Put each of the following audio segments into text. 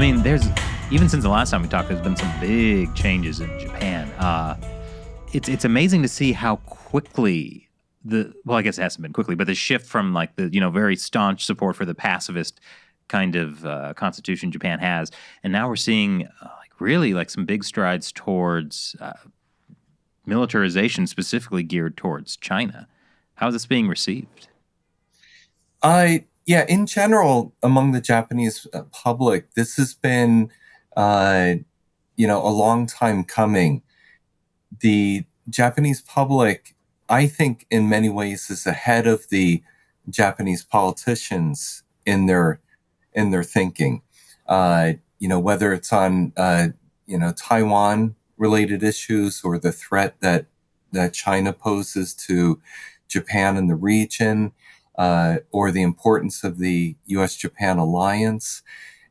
mean, there's even since the last time we talked, there's been some big changes in Japan. It's amazing to see how quickly I guess it hasn't been quickly, but the shift from like the very staunch support for the pacifist kind of constitution Japan has, and now we're seeing really some big strides towards militarization, specifically geared towards China. How is this being received? Yeah, in general, among the Japanese public, this has been, a long time coming. The Japanese public, I think, in many ways, is ahead of the Japanese politicians in their thinking. Whether it's on Taiwan related issues or the threat that China poses to Japan and the region, or the importance of the U.S.-Japan alliance.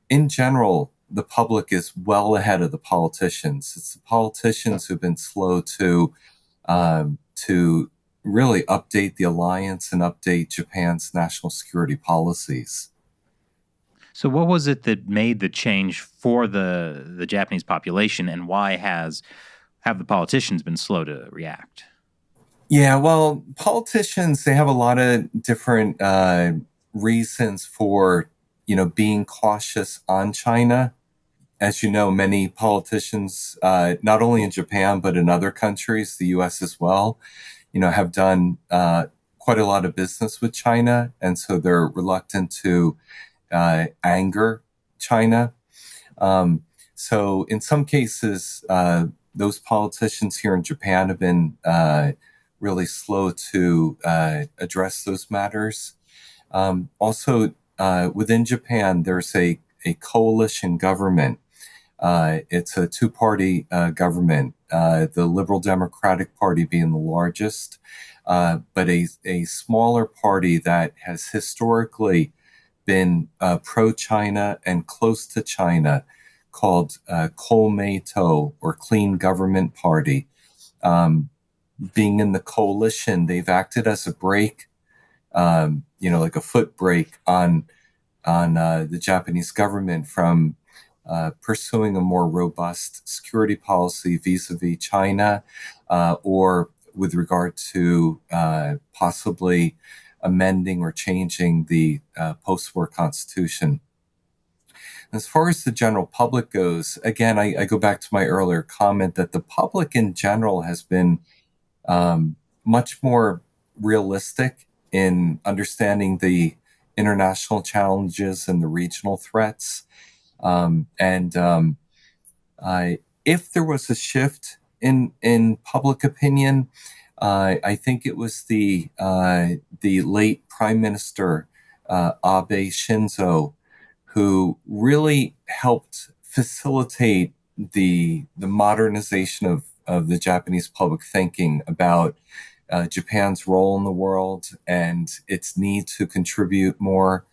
In general, the public is well ahead of the politicians. It's the politicians who've been slow to really update the alliance and update Japan's national security policies. So what was it that made the change for the Japanese population, and why have the politicians been slow to react? Yeah, well, politicians, they have a lot of different reasons for, being cautious on China. As you know, many politicians, not only in Japan, but in other countries, the US as well, have done quite a lot of business with China. And so they're reluctant to anger China. So in some cases, those politicians here in Japan have been really slow to address those matters. Also, within Japan, there's a coalition government. It's a two-party government, the Liberal Democratic Party being the largest, but a smaller party that has historically been pro-China and close to China, called Komeito, or Clean Government Party. Being in the coalition, they've acted as a brake, like a foot brake on the Japanese government from pursuing a more robust security policy vis-a-vis China, or with regard to possibly amending or changing the post-war constitution. As far as the general public goes, again, I go back to my earlier comment that the public in general has been much more realistic in understanding the international challenges and the regional threats. If there was a shift in public opinion, I think it was the late Prime Minister Abe Shinzo, who really helped facilitate the modernization of the Japanese public thinking about Japan's role in the world and its need to contribute more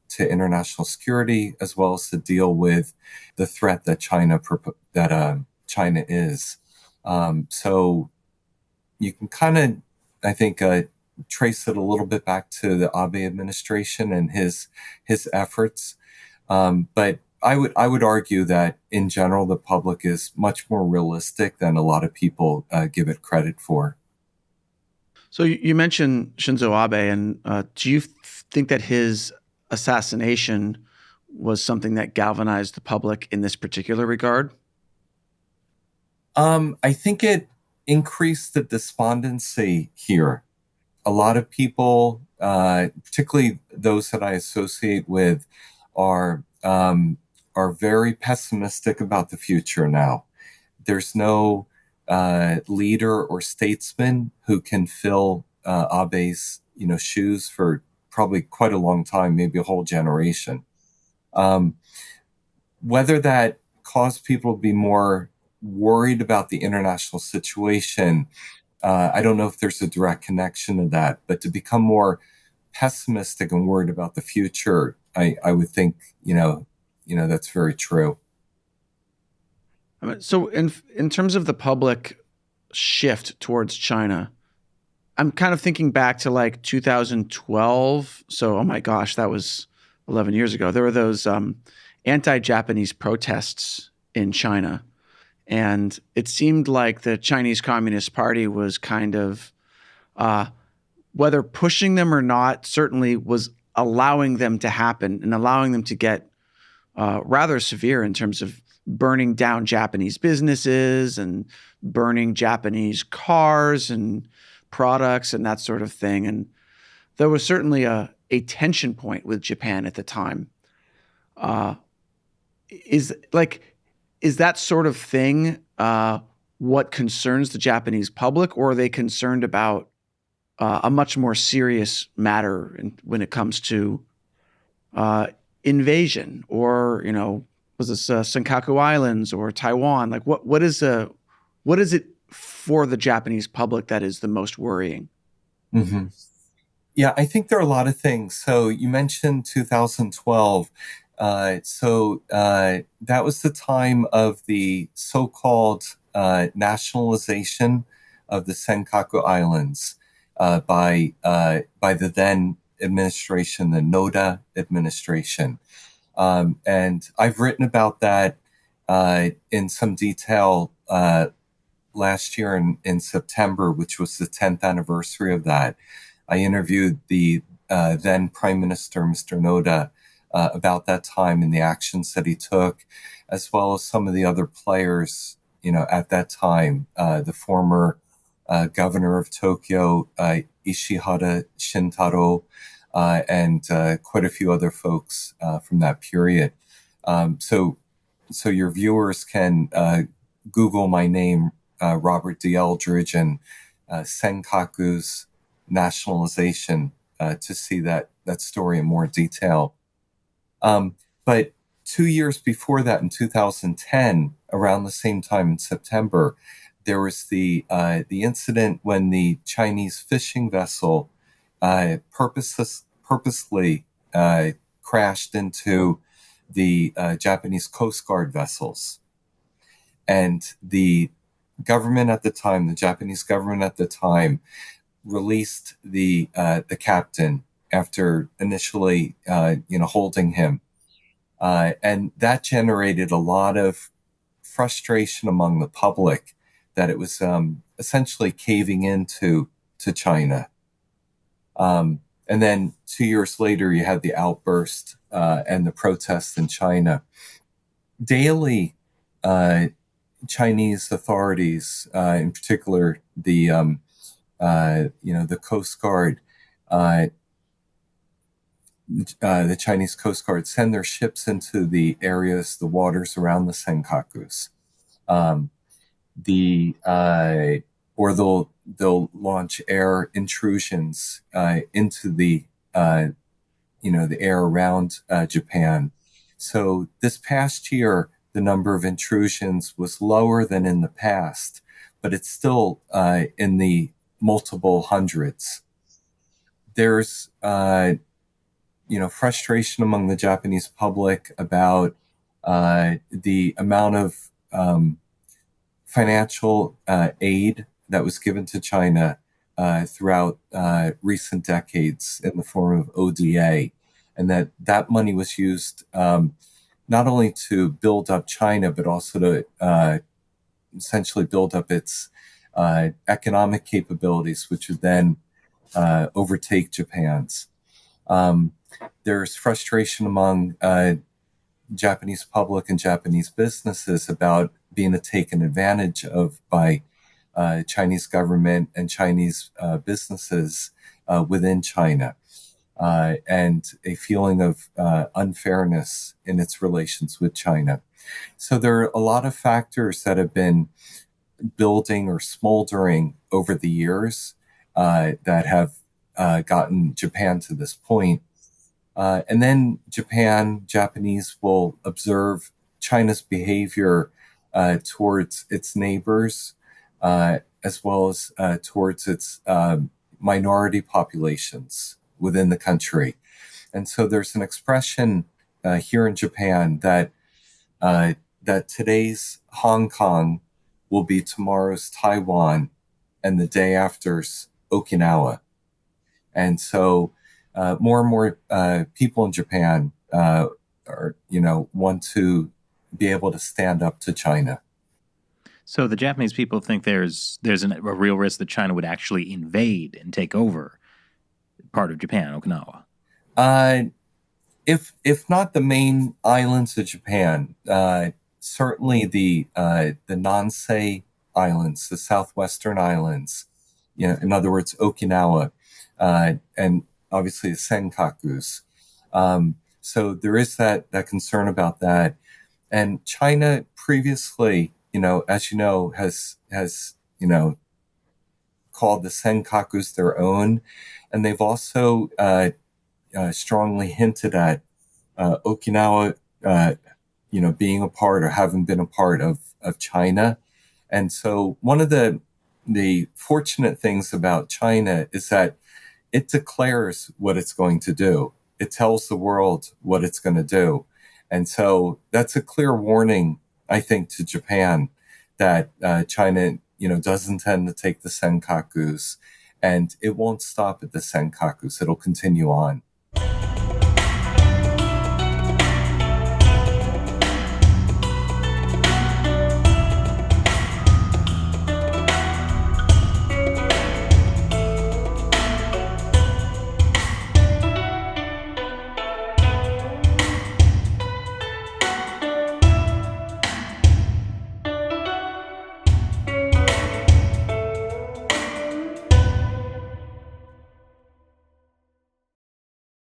to international security, as well as to deal with the threat that China is. So you can kind of, I think, trace it a little bit back to the Abe administration and his efforts. But I would argue that in general, the public is much more realistic than a lot of people give it credit for. So you mentioned Shinzo Abe, and do you think that his assassination was something that galvanized the public in this particular regard? I think it increased the despondency here. A lot of people, particularly those that I associate with, are very pessimistic about the future now. There's no leader or statesman who can fill Abe's shoes for probably quite a long time, maybe a whole generation. Whether that caused people to be more worried about the international situation, I don't know if there's a direct connection to that, but to become more pessimistic and worried about the future, I would think, that's very true. I mean, so in terms of the public shift towards China, I'm kind of thinking back to like 2012. So, oh my gosh, that was 11 years ago. There were those anti-Japanese protests in China. And it seemed like the Chinese Communist Party was kind of, whether pushing them or not, certainly was allowing them to happen and allowing them to get rather severe in terms of burning down Japanese businesses and burning Japanese cars and products and that sort of thing. And there was certainly a tension point with Japan at the time. Is that sort of thing what concerns the Japanese public, or are they concerned about a much more serious matter when it comes to invasion, or was this Senkaku Islands or Taiwan? Like what is it for the Japanese public that is the most worrying? Mm-hmm. Yeah, I think there are a lot of things. So you mentioned 2012. That was the time of the so-called nationalization of the Senkaku Islands by the then administration, the Noda administration. And I've written about that in some detail last year in September, which was the 10th anniversary of that. I interviewed the then Prime Minister, Mr. Noda, about that time and the actions that he took, as well as some of the other players, at that time, the former governor of Tokyo, Ishihara Shintaro, and quite a few other folks from that period. So your viewers can Google my name, Robert D. Eldridge, and Senkaku's nationalization to see that story in more detail. But 2 years before that, in 2010, around the same time in September, there was the incident when the Chinese fishing vessel purposely crashed into the Japanese Coast Guard vessels. And the government at the time, the Japanese government at the time, released the captain after initially, holding him. And that generated a lot of frustration among the public that it was essentially caving into China. And then 2 years later, you had the outburst and the protests in China. Daily, Chinese authorities, in particular the Coast Guard, the Chinese Coast Guard, send their ships into the waters around the Senkakus. Or they'll launch air intrusions into the air around Japan. So this past year, the number of intrusions was lower than in the past, but it's still in the multiple hundreds. There's frustration among the Japanese public about the amount of financial aid that was given to China throughout recent decades in the form of ODA, and that money was used not only to build up China, but also to essentially build up its economic capabilities, which would then overtake Japan's. There's frustration among Japanese public and Japanese businesses about being taken advantage of by Chinese government and Chinese businesses within China, and a feeling of unfairness in its relations with China. So there are a lot of factors that have been building or smoldering over the years that have gotten Japan to this point. And then Japanese will observe China's behavior towards its neighbors, as well as towards its minority populations within the country. And so there's an expression here in Japan that today's Hong Kong will be tomorrow's Taiwan and the day after's Okinawa. And so more and more people in Japan are want to be able to stand up to China. So the Japanese people think a real risk that China would actually invade and take over part of Japan, Okinawa. Uh, if not the main islands of Japan, certainly the Nansei Islands, the southwestern islands, in other words, Okinawa, and obviously the Senkakus. So there is that concern about that. And China previously, as you know, has called the Senkakus their own, and they've also strongly hinted at Okinawa, being a part or having been a part of China. And so one of the fortunate things about China is that it declares what it's going to do. It tells the world what it's going to do. And so that's a clear warning, I think, to Japan that China, does intend to take the Senkakus, and it won't stop at the Senkakus. It'll continue on.